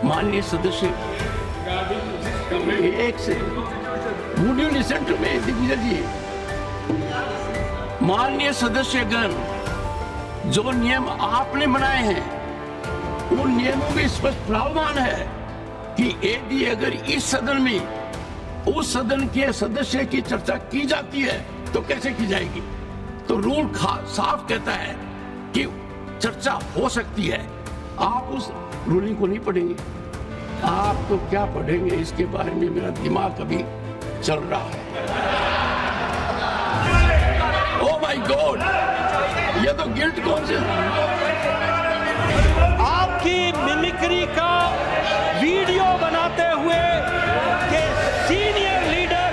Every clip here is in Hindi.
माननीय सदस्य एक से would you listen to me Digvijay ji. माननीय सदस्यगण, जो नियम आपने बनाए हैं उन नियमों में स्पष्ट प्रावधान है कि यदि अगर इस सदन में उस सदन के सदस्य की चर्चा की जाती है तो कैसे की जाएगी। तो रूल साफ कहता है कि चर्चा हो सकती है। आप उस रूलिंग को नहीं पढ़ेंगे, आप तो क्या पढ़ेंगे इसके बारे में मेरा दिमाग अभी चल रहा है। ओह माय गॉड, ये तो गिल्ट कॉन्शियस। आपकी मिमिक्री का वीडियो बनाते हुए कि सीनियर लीडर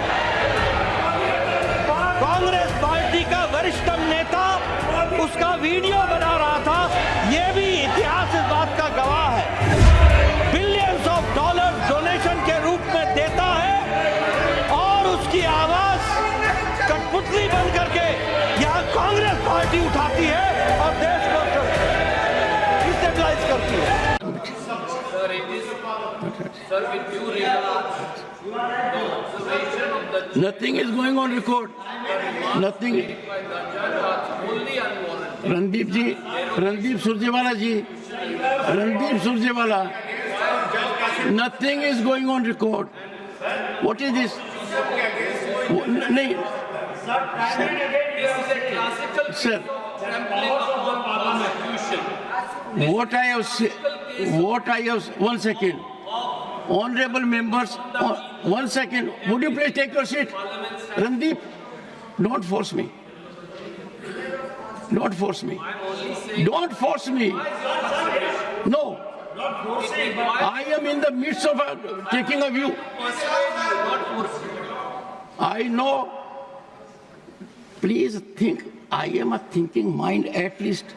कांग्रेस पार्टी का वरिष्ठतम नेता उसका वीडियो बना रहा था, यह भी इतिहास इस बात का गवाह है। बिलियंस ऑफ डॉलर डोनेशन के रूप में देता है और उसकी आवाज कठपुतली बन करके यहां कांग्रेस पार्टी उठाती है और देश को डिस्टेबलाइज करती है। Nothing is going on record. Nothing. Randeep Surjewala ji, Randeep Surjewala, nothing is going on record. What is this? नहीं, sir. What I have, one second. Honorable members, one second. Would you please take your seat? Randeep, don't force me. Don't force me. Don't force me. No. I am in the midst of taking a view. I know. Please think. I am a thinking mind, at least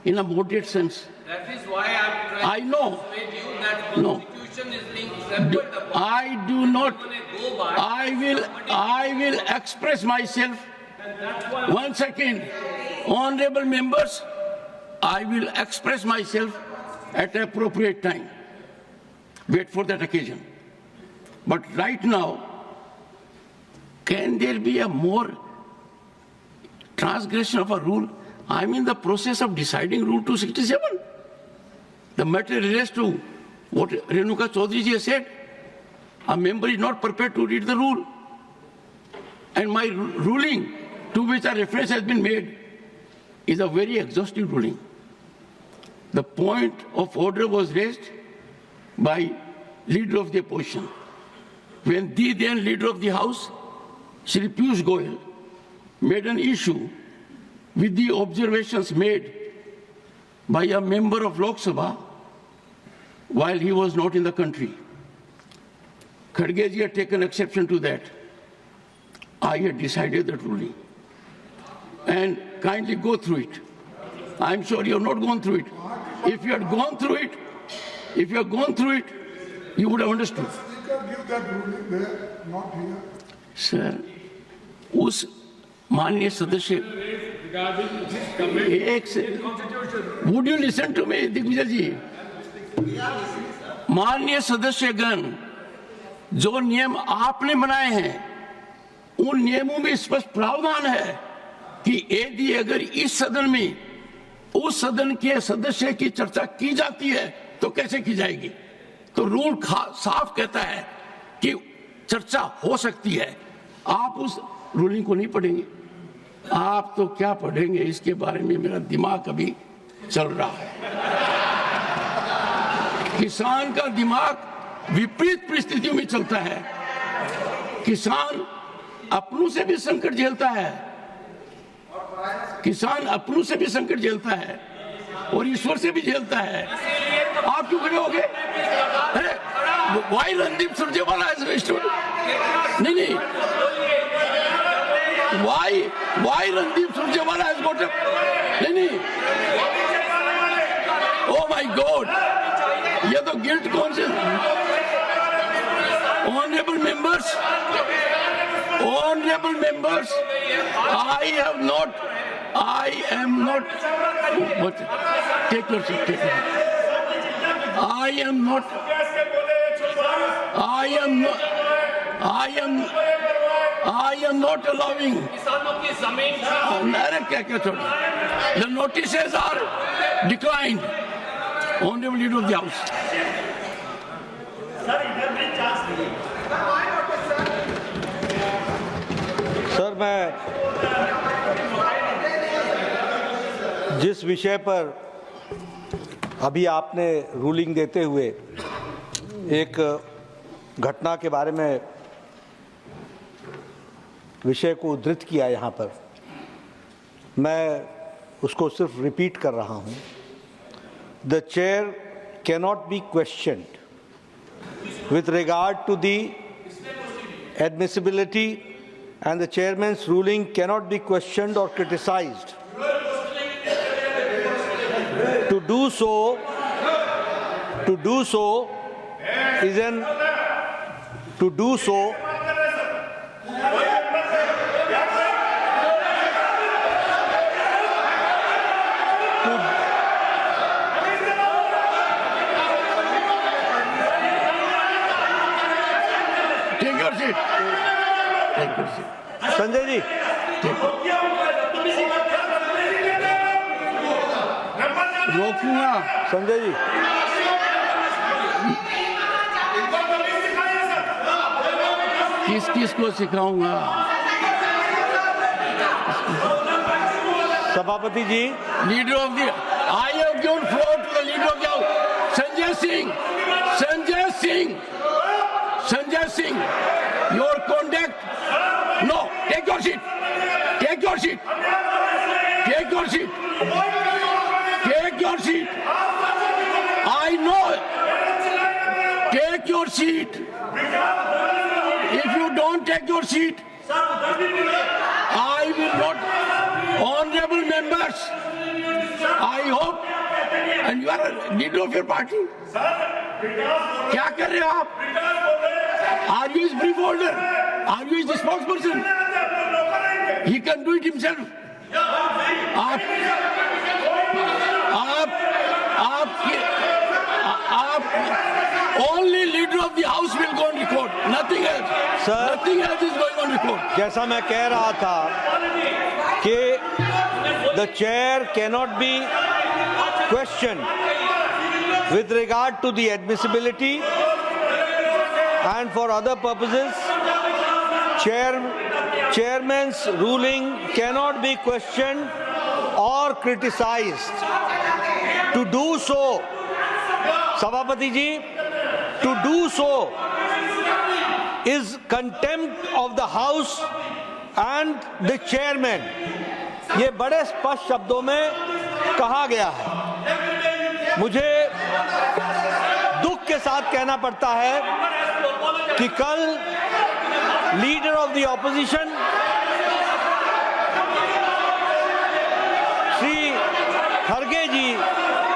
in a moderate sense. That is why I am trying I know. to persuade you that No. Constitution is being trampled upon. I do not. Go by. I will express myself. One second. Honorable members, I will express myself at an appropriate time. Wait for that occasion. But right now, can there be a more transgression of a rule? I'm in the process of deciding Rule 267. The matter relates to what Renuka Chaudhary ji has said. A member is not prepared to read the rule. And my ruling, to which a reference has been made, is a very exhaustive ruling. The point of order was raised by leader of the opposition. When the then leader of the House, Shri Piyush Goyal, made an issue with the observations made by a member of Lok Sabha while he was not in the country. Kharge ji had taken exception to that. I had decided that ruling. And kindly go through it. I'm sure you have not gone through it. If you had gone through it, you would have understood. Give that ruling there, not here. Sir, उस माननीय सदस्य एक से would you listen to me Digvijay ji. माननीय सदस्यगण, जो नियम आपने बनाए हैं उन नियमों में स्पष्ट प्रावधान है कि यदि अगर इस सदन में उस सदन के सदस्य की चर्चा की जाती है तो कैसे की जाएगी। तो रूल साफ कहता है कि चर्चा हो सकती है। आप उस रूलिंग को नहीं पढ़ेंगे, आप तो क्या पढ़ेंगे इसके बारे में मेरा दिमाग अभी चल रहा है। किसान का दिमाग विपरीत परिस्थितियों में चलता है। किसान अपनों से भी संकट झेलता है, किसान अपनों से भी संकट झेलता है और ईश्वर से भी झेलता है। आप क्यों खड़े हो गए? अरे वाई रणदीप सुरजेवाला नहीं, why Randeep Surjewala has got नहीं, ओह माय गॉड, ये तो guilt conscious. Honorable members, I am not. What? Take your seat. I am not. I am not allowing. किसानों की जमीन The notices are declined. Honorable Leader of the House. Sir, मैं जिस विषय पर अभी आपने रूलिंग देते हुए एक घटना के बारे में विषय को उद्धृत किया, यहाँ पर मैं उसको सिर्फ रिपीट कर रहा हूँ। The chair cannot be questioned with regard to the admissibility, and the chairman's ruling cannot be questioned or criticized. To do so is an Take your seat. Take your seat. Sanjay ji, रोकूंगा। संजय जी, किस किस को सिखाऊंगा? सभापति जी, Leader of the, I have given floor to the Leader of the House, Sanjay Singh. Sanjay Singh, your conduct. No, take your seat. Take your seat. Take your seat. Take your seat. I know. Take your seat. If you don't take your seat, I will not. Honorable members, I hope, and you are a leader of your party. क्या कर रहे हो आप? Are you his brief holder? Are you his spokesperson? He can do it himself. Only leader of the house will go on record. Nothing else. Sir, nothing else is going on record. जैसा मैं कह रहा था कि the chair cannot be questioned with regard to the admissibility and for other purposes. Chairman's ruling cannot be questioned or criticized. To do so, Sabhapati ji, to do so is contempt of the house and the chairman. ये बड़े स्पष्ट शब्दों में कहा गया है। मुझे दुख के साथ कहना पड़ता है कि कल leader of the opposition Shri खड़गे जी,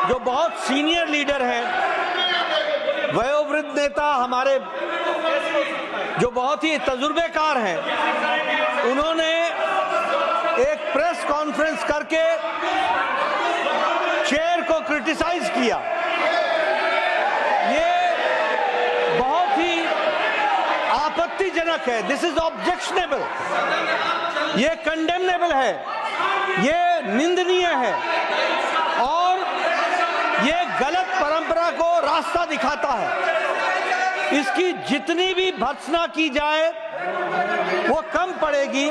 जो बहुत सीनियर लीडर हैं, वयोवृद्ध नेता हमारे, जो बहुत ही तजुर्बेकार हैं, उन्होंने एक प्रेस कॉन्फ्रेंस करके चेयर को क्रिटिसाइज किया। ये बहुत ही आपत्तिजनक है। दिस इज ऑब्जेक्शनेबल, ये कंडेमनेबल है, ये निंदनीय है और ये गलत परंपरा को रास्ता दिखाता है। इसकी जितनी भी भर्त्सना की जाए वो कम पड़ेगी।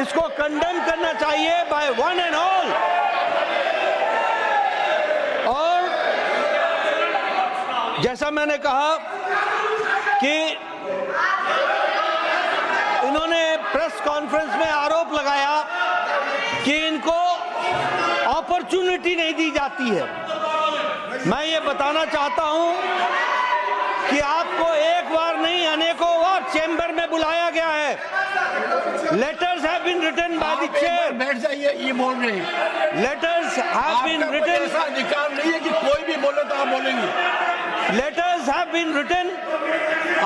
इसको कंडेम करना चाहिए बाय वन एंड ऑल। और जैसा मैंने कहा कि इन्होंने प्रेस कॉन्फ्रेंस में आरोप लगाया कि इनको अपॉर्चुनिटी नहीं दी जाती है। मैं ये बताना चाहता हूं कि आपको एक बार नहीं अनेकों बार चेंबर में बुलाया गया है। Letters have been written by the chair. बैठ जाइए, ये बोल रहे हैं। Letters have been written. ऐसा अधिकार नहीं है कि कोई भी बोले तो आप बोलेंगे। Letters have been written.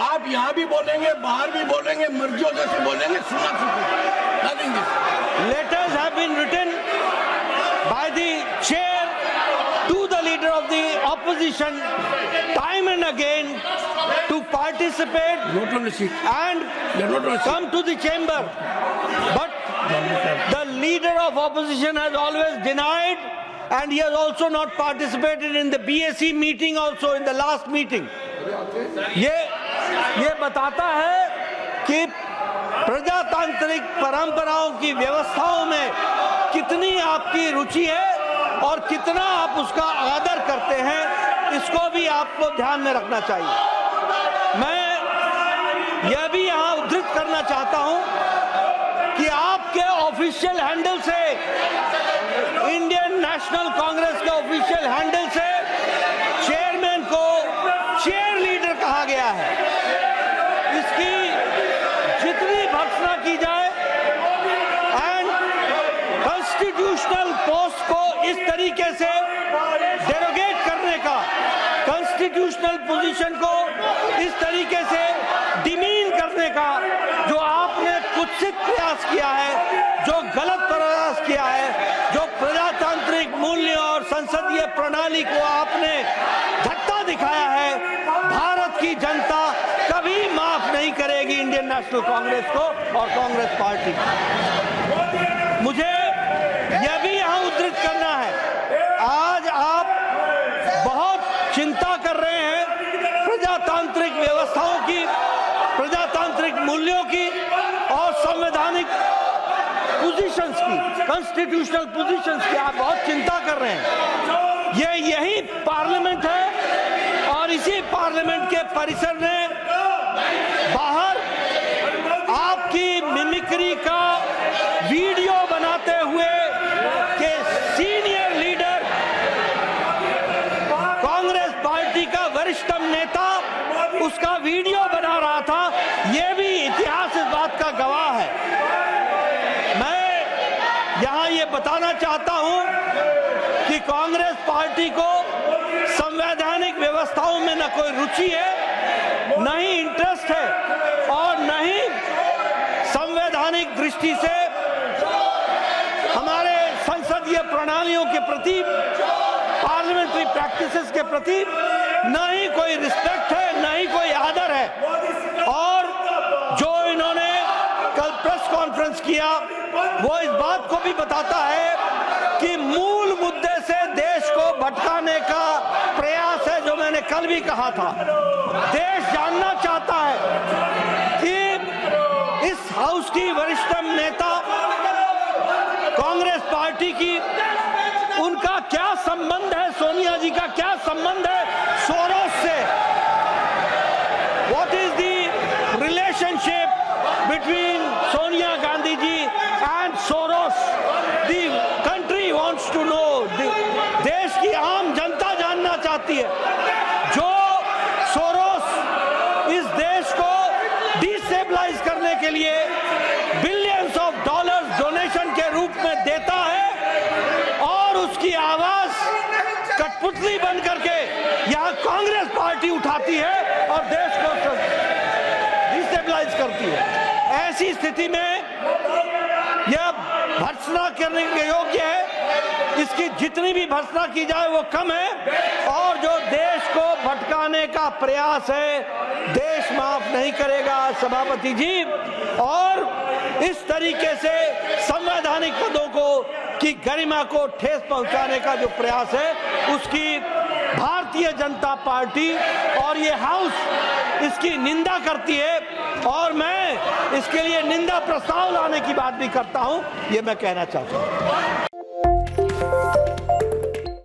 आप यहाँ भी बोलेंगे, बाहर भी बोलेंगे, मर्जियों जैसे बोलेंगे, सुना letters have been written by the chair to the the leader of the opposition time and again to participate Not on the seat. and They are not on the seat. come to the chamber. But the leader of opposition has always denied, and he has also not participated in the BAC meeting also, in the last meeting. ये बताता है कि प्रजातांत्रिक परंपराओं की व्यवस्थाओं में कितनी आपकी रुचि है और कितना आप उसका आदर करते हैं, इसको भी आपको ध्यान में रखना चाहिए। मैं यह भी यहाँ उद्धृत करना चाहता हूँ कि आपके ऑफिशियल हैंडल से, इंडियन नेशनल कांग्रेस के ऑफिशियल हैंडल से चेयरमैन को चेयर लीडर कहा गया है। इसकी जितनी भर्त्सना की जाए एंड कॉन्स्टिट्यूशनल पोस्ट को इस तरीके से डेरोगेट करने का, कॉन्स्टिट्यूशनल पोजीशन को इस तरीके से डिमीन करने का जो आपने कुत्सित प्रयास किया है, जो गलत प्रयास किया है, जो प्रजातांत्रिक मूल्यों और संसदीय प्रणाली को आपने धक्का दिखाया है, भारत की जनता कभी माफ नहीं करेगी इंडियन नेशनल कांग्रेस को और कांग्रेस पार्टी को। मुझे यह भी यहां उद्धृत करना है, आज आप बहुत चिंता कर रहे हैं प्रजातांत्रिक व्यवस्थाओं की, प्रजातांत्रिक मूल्यों की और संवैधानिक पोजीशंस की, कॉन्स्टिट्यूशनल पोजीशंस की आप बहुत चिंता कर रहे हैं। यही पार्लियामेंट है और इसी पार्लियामेंट के परिसर में बाहर आपकी मिमिक्री का वीडियो बनाते हुए के सीनियर लीडर, कांग्रेस पार्टी का वरिष्ठतम नेता उसका वीडियो बना रहा था। यह भी इतिहास इस बात का गवाह है। मैं यहां ये बताना चाहता हूं कि कांग्रेस पार्टी को संवैधानिक व्यवस्थाओं में न कोई रुचि है, न ही इंटरेस्ट है और न ही संवैधानिक दृष्टि से हमारे संसदीय प्रणालियों के प्रति, पार्लियामेंट्री प्रैक्टिसेस के प्रति न ही कोई रिस्पेक्ट है, न ही कोई आदर है। और जो इन्होंने कल प्रेस कॉन्फ्रेंस किया वो इस बात को भी बताता है कि मूल मुद्दे से देश को भटकाने का प्रयास है, जो मैंने कल भी कहा था। देश जानना चाहता है कि इस हाउस की वरिष्ठतम नेता कांग्रेस पार्टी की, उनका क्या संबंध है, सोनिया जी का क्या संबंध है सोरोस से। What is the relationship between Sonia Gandhi ji and Soros? The country wants to know. देश की आम जनता जानना चाहती है। जो सोरोस इस देश को डिस्टेबलाइज करने के लिए बिलियंस ऑफ डॉलर्स डोनेशन के रूप में देता है और उसकी आवाज कठपुतली बन करके यहाँ कांग्रेस पार्टी उठाती है और देश को डिस्टेबलाइज करती है। ऐसी स्थिति में यह भर्त्सना करने के योग्य है। इसकी जितनी भी भर्त्सना की जाए वो कम है और जो देश को भटकाने का प्रयास है, देश माफ नहीं करेगा सभापति जी। और इस तरीके से संवैधानिक पदों को की गरिमा को ठेस पहुंचाने का जो प्रयास है, उसकी भारतीय जनता पार्टी और ये हाउस इसकी निंदा करती है और मैं इसके लिए निंदा प्रस्ताव लाने की बात भी करता हूं, ये मैं कहना चाहता हूं।